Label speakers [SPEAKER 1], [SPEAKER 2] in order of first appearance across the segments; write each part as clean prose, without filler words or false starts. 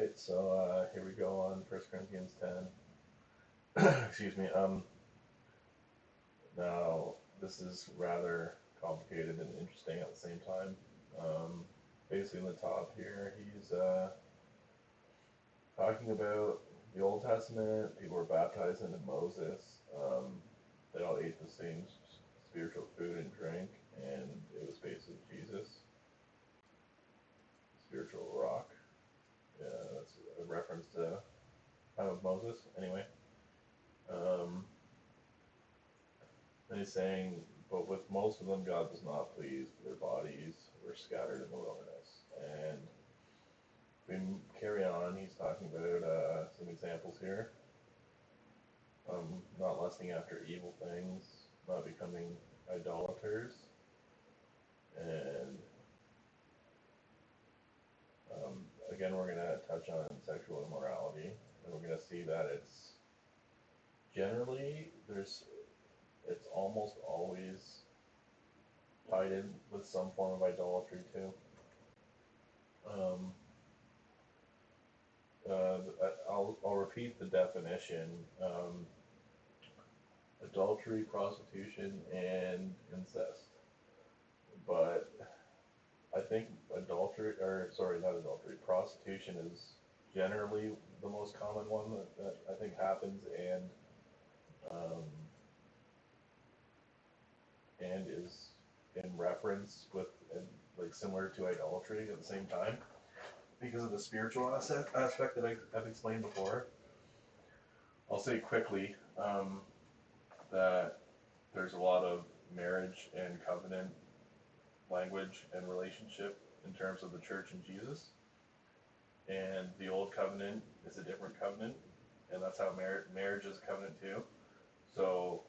[SPEAKER 1] right, so here we go on First Corinthians 10. Excuse me. Now, this is rather complicated and interesting at the same time. Um, Basically, in the top here, he's talking about the Old Testament. People were baptized into Moses. They all ate the same spiritual food and drink, and it was basically Jesus, spiritual rock. Yeah, that's a reference to time of Moses. Anyway, um, and he's saying, but with most of them, God was not pleased. Their bodies were scattered in the wilderness. And we carry on. He's talking about some examples here. Not lusting after evil things, not becoming idolaters, and again, we're going to touch on sexual immorality, and we're going to see that generally it's almost always tied in with some form of idolatry too. Um, I'll repeat the definition: adultery, prostitution, and incest. But I think not adultery, prostitution is generally the most common one that I think happens, um, and is in reference with and like similar to idolatry at the same time because of the spiritual aspect that I've explained before. I'll say quickly that there's a lot of marriage and covenant language and relationship in terms of the church and Jesus. And the old covenant is a different covenant, and that's how marriage is a covenant too. So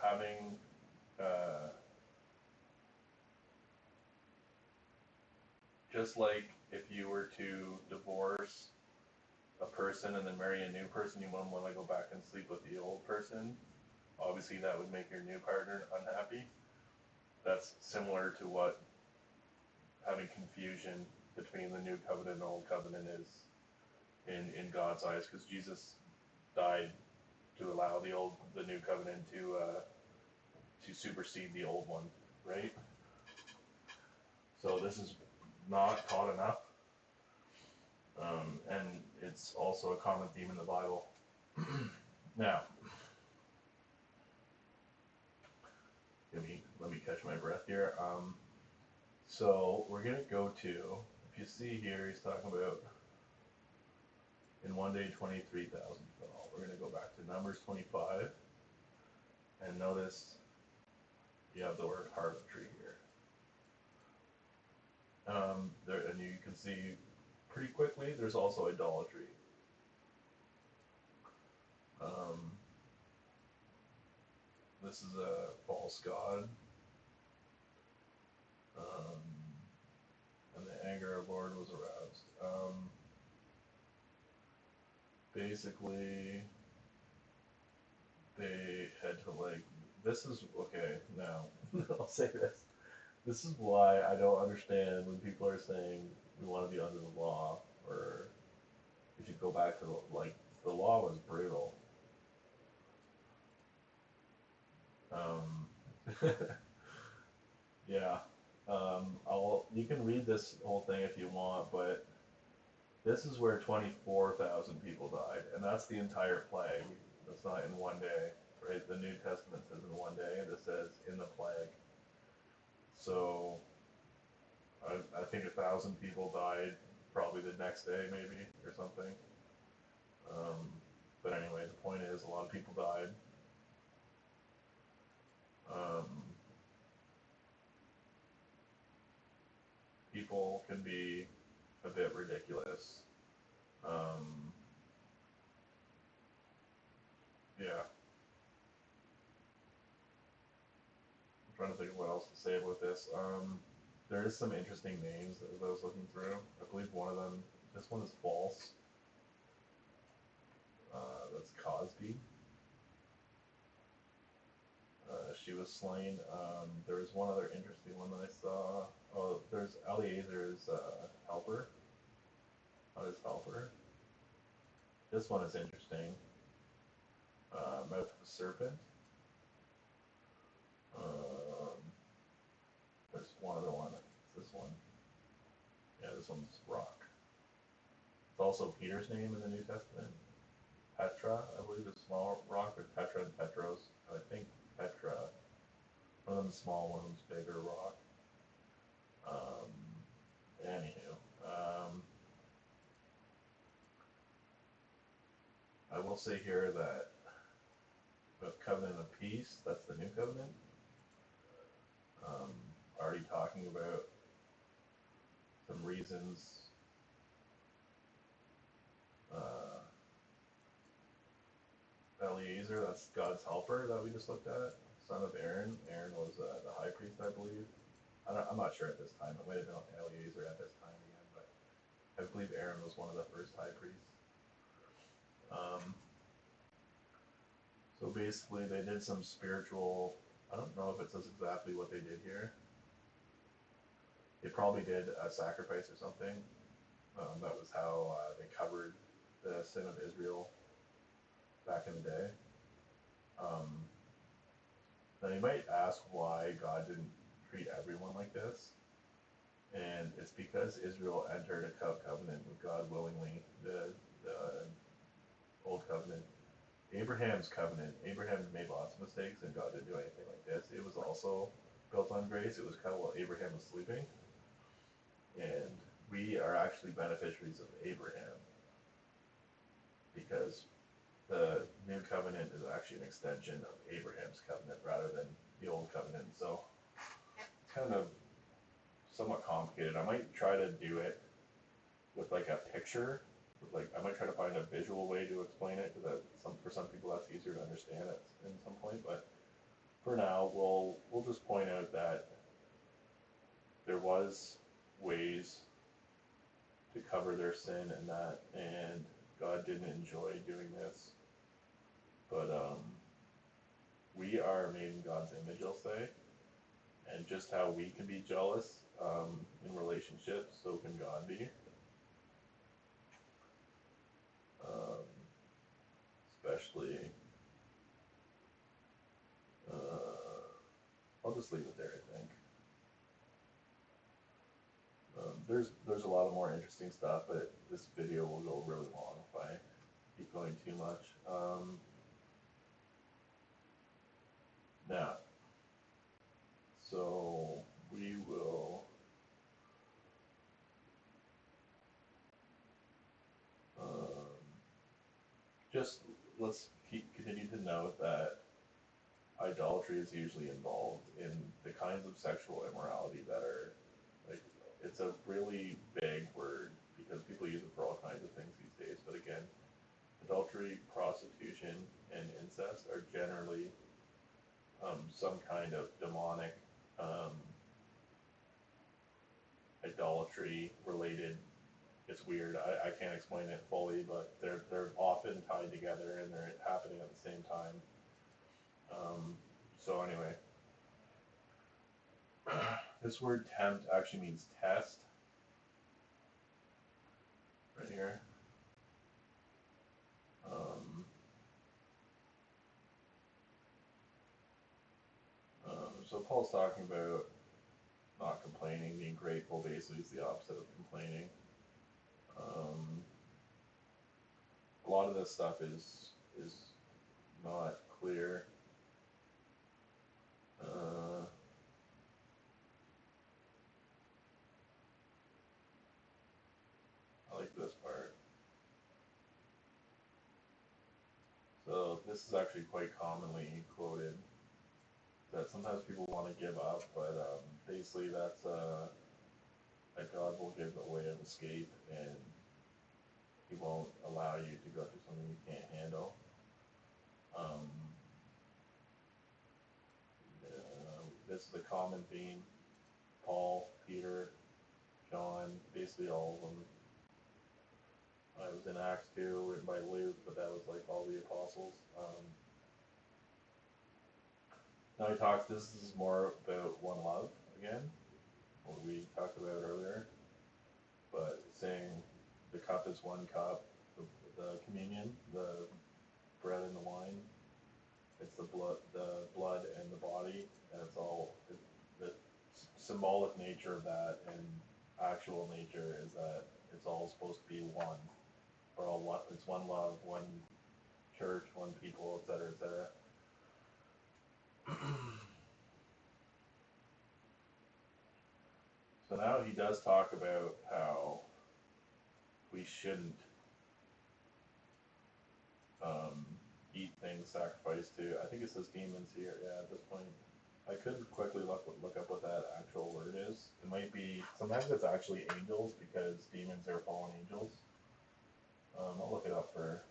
[SPEAKER 1] having just like if you were to divorce a person and then marry a new person, you wouldn't want to go back and sleep with the old person. Obviously, that would make your new partner unhappy. That's similar to what having confusion between the new covenant and old covenant is in God's eyes, because Jesus died to allow the new covenant to supersede the old one, right? So this is not taught enough, and it's also a common theme in the Bible. Now, let me catch my breath here. So we're gonna go to, if you see here, he's talking about in one day 23,000 fell. We're gonna go back to Numbers 25, and notice you have the word harlotry here. And you can see pretty quickly there's also idolatry. This is a false god, and the anger of the Lord was aroused. Basically, they had to this is okay. Now I'll say this. This is why I don't understand when people are saying we want to be under the law, or we should go back to the law was brutal. Yeah. You can read this whole thing if you want, but this is where 24,000 people died, and that's the entire plague. That's not in one day, right? The New Testament says in one day, and this says in the plague. So I think 1,000 people died probably the next day, maybe, or something. But anyway, the point is, a lot of people died. People can be a bit ridiculous. Yeah. I'm trying to think of what else to say about this. There is some interesting names that I was looking through. I believe one of them, this one is false. That's Cosby. She was slain. There was one other interesting one that I saw. Oh, there's Eliezer's helper. God's helper. This one is interesting. Mouth of a serpent. There's one other one. It's this one. Yeah, this one's rock. It's also Peter's name in the New Testament. Petra, I believe, is small rock, but Petra and Petros. I think Petra. One of them's small, one of them's bigger rock. Anywho, I will say here that the covenant of peace, that's the new covenant. Already talking about some reasons. Eliezer, that's God's helper that we just looked at, son of Aaron. Aaron was the high priest, I believe. I'm not sure at this time. It might have been Eliezer at this time again, but I believe Aaron was one of the first high priests. So basically, they did some spiritual. I don't know if it says exactly what they did here. They probably did a sacrifice or something. That was how they covered the sin of Israel back in the day. Now you might ask why God didn't treat everyone like this. And it's because Israel entered a covenant with God willingly, the Old Covenant. Abraham's covenant, Abraham made lots of mistakes and God didn't do anything like this. It was also built on grace. It was kind of while Abraham was sleeping. And we are actually beneficiaries of Abraham because the new covenant is actually an extension of Abraham's covenant rather than the old covenant. So it's kind of somewhat complicated. I might try to do it with like a picture. Like I might try to find a visual way to explain it because for some people that's easier to understand at some point. But for now, we'll just point out that there was ways to cover their sin and that, and God didn't enjoy doing this. But we are made in God's image, I'll say, and just how we can be jealous in relationships, so can God be. Especially, I'll just leave it there, I think. There's a lot of more interesting stuff, but this video will go really long if I keep going too much. Now, so we will just let's continue to note that idolatry is usually involved in the kinds of sexual immorality that are like, it's a really big word because people use it for all kinds of things these days. But again, adultery, prostitution, and incest are generally some kind of demonic idolatry related. It's weird. I can't explain it fully, but they're often tied together and they're happening at the same time. So anyway, this word tempt actually means test. Right here. So Paul's talking about not complaining, being grateful. Basically, is the opposite of complaining. A lot of this stuff is not clear. I like this part. So this is actually quite commonly quoted. That sometimes people want to give up, but basically that's that God will give a way of escape, and He won't allow you to go through something you can't handle. This is a common theme. Paul, Peter, John, basically all of them. I was in Acts 2, written by Luke, but that was like all the apostles. Now he talks, this is more about one love again, what we talked about earlier, but saying the cup is one cup, the communion, the bread and the wine, it's the blood and the body, and it's all the symbolic nature of that and actual nature is that it's all supposed to be one. We're all one. It's one love, one church, one people, etc., etc. So now he does talk about how we shouldn't eat things sacrificed to. I think it says demons here. Yeah, at this point, I could quickly look up what that actual word is. It might be sometimes it's actually angels because demons are fallen angels. I'll look it up for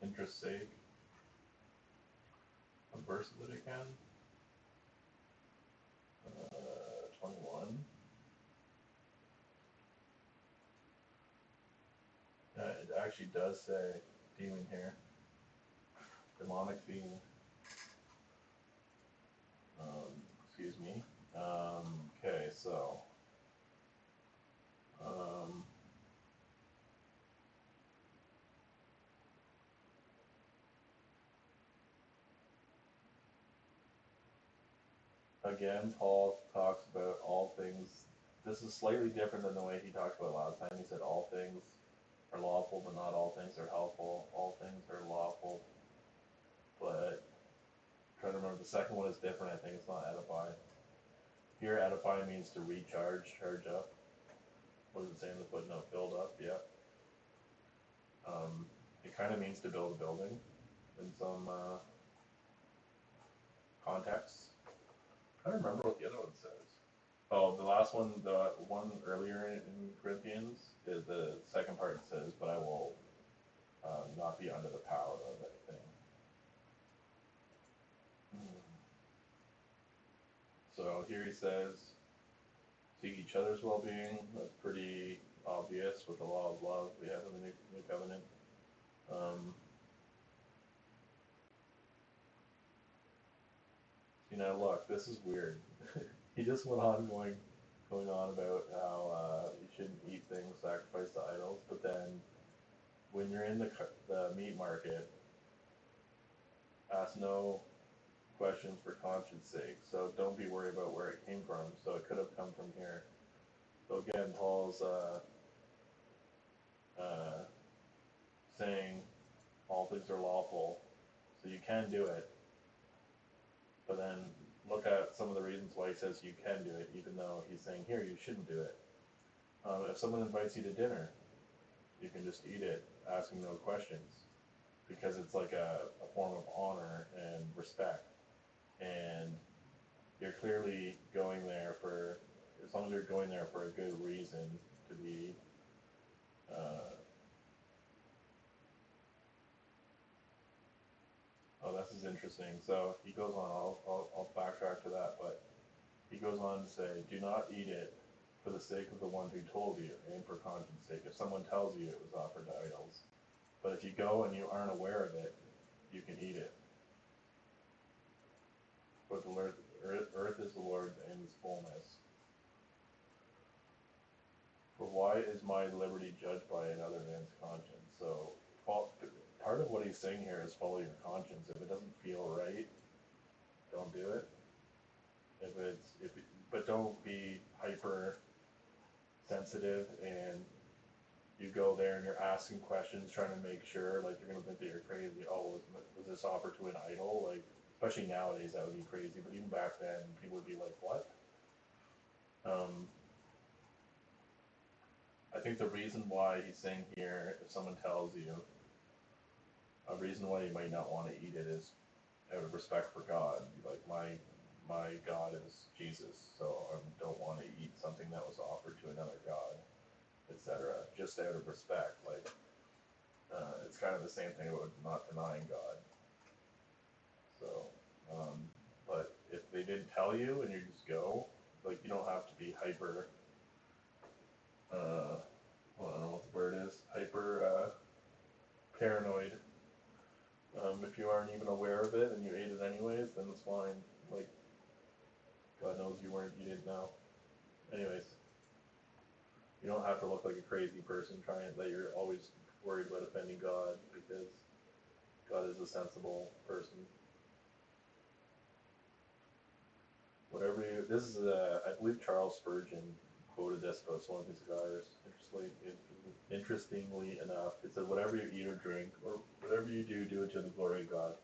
[SPEAKER 1] interest's sake. What verse is it again? 21. It actually does say demon here. Demonic being. Excuse me. Okay, so. Again, Paul talks about all things. This is slightly different than the way he talked about last time. He said all things are lawful, but not all things are helpful. All things are lawful, but I'm trying to remember, the second one is different. I think it's not edify. Here, edify means to recharge, charge up. What does it say in the footnote? Build up, yeah. It kind of means to build a building in some contexts. I don't remember what the other one says. Oh, the last one, the one earlier in Corinthians, is the second part says, but I will not be under the power of anything. So here he says, seek each other's well-being. That's pretty obvious with the law of love we have in the New Covenant. Look, this is weird. He just went on going on about how you shouldn't eat things sacrificed to idols, but then when you're in the meat market, ask no questions for conscience sake. So don't be worried about where it came from. So it could have come from here. So again, Paul's saying all things are lawful, so you can do it. But then look at some of the reasons why he says you can do it, even though he's saying here you shouldn't do it. If someone invites you to dinner, you can just eat it, asking no questions, because it's like a form of honor and respect. And you're clearly going there for, as long as you're going there for a good reason to be this is interesting. So he goes on, I'll backtrack to that, but he goes on to say, do not eat it for the sake of the one who told you and for conscience sake. If someone tells you it was offered to idols, but if you go and you aren't aware of it, you can eat it. But the earth is the Lord's and His fullness. For why is my liberty judged by another man's conscience? So part of what he's saying here is follow your conscience. If it doesn't feel right, don't do it. But don't be hyper sensitive and you go there and you're asking questions, trying to make sure, like you're gonna think that you're crazy. Oh, was this offered to an idol? Like, especially nowadays, that would be crazy. But even back then, people would be like, "What?" I think the reason why he's saying here, if someone tells you, a reason why you might not want to eat it is out of respect for God. Like my God is Jesus, so I don't want to eat something that was offered to another God, etc. Just out of respect. Like it's kind of the same thing about not denying God. So, but if they didn't tell you and you just go, like you don't have to be hyper. I don't know what the word is. Hyper paranoid. If you aren't even aware of it and you ate it anyways, then it's fine. Like, God knows you didn't know. Anyways. You don't have to look like a crazy person trying that you're always worried about offending God, because God is a sensible person. Whatever you, this is I believe Charles Spurgeon quoted this about smoking cigars. Interestingly enough, it said, "Whatever you eat or drink, or whatever you do, do it to the glory of God."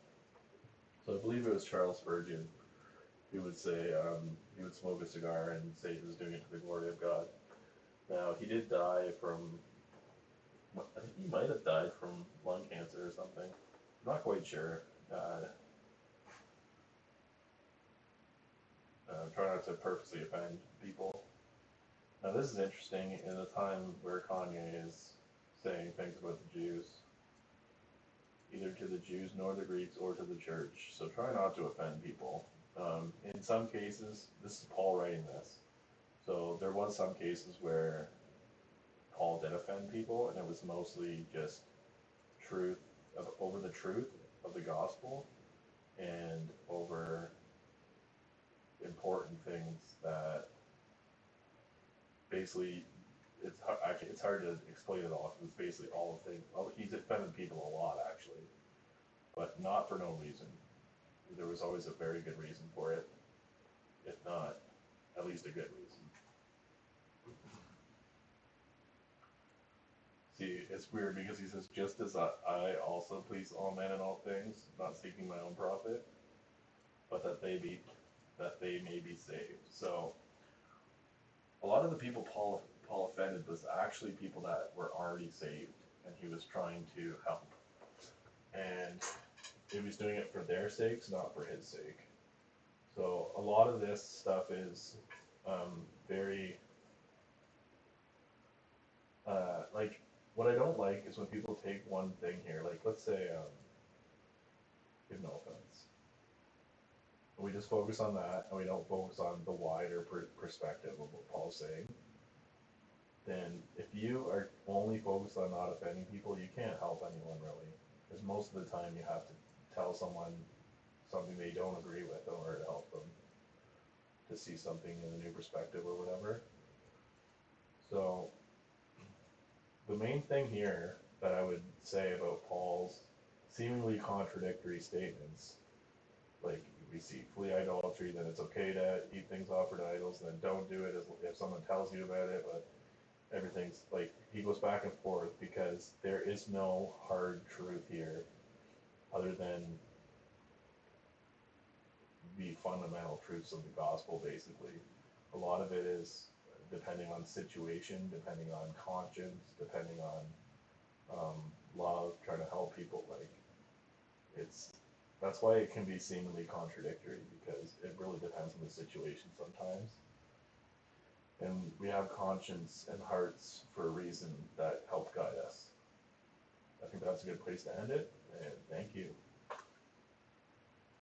[SPEAKER 1] So I believe it was Charles Spurgeon who would say he would smoke a cigar and say he was doing it to the glory of God. Now he did die from, I think he might have died from lung cancer or something. I'm not quite sure. Try not to purposely offend people. Now this is interesting in a time where Kanye is saying things about the Jews, either to the Jews nor the Greeks or to the church. So try not to offend people. In some cases, this is Paul writing this. So there was some cases where Paul did offend people, and it was mostly just over the truth of the gospel, and over important things that basically it's hard to explain it all, because it's basically all the things. He's offended people a lot, actually, but not for no reason. There was always a very good reason for it, if not at least a good reason. See, it's weird because he says, "Just as I also please all men in all things, not seeking my own profit, but that they may be saved." So a lot of the people Paul offended was actually people that were already saved, and he was trying to help. And he was doing it for their sakes, not for his sake. So a lot of this stuff is very like, what I don't like is when people take one thing here, like let's say, give no offense, we just focus on that and we don't focus on the wider perspective of what Paul's saying. Then if you are only focused on not offending people, you can't help anyone really, because most of the time you have to tell someone something they don't agree with in order to help them to see something in a new perspective or whatever. So the main thing here that I would say about Paul's seemingly contradictory statements, like we see flee idolatry, then it's okay to eat things offered to idols, then don't do it if someone tells you about it, but everything's like, he goes back and forth because there is no hard truth here other than the fundamental truths of the gospel, basically. A lot of it is depending on situation, depending on conscience, depending on love, trying to help people. Like, that's why it can be seemingly contradictory, because it really depends on the situation sometimes. And we have conscience and hearts for a reason that help guide us. I think that's a good place to end it, and thank you.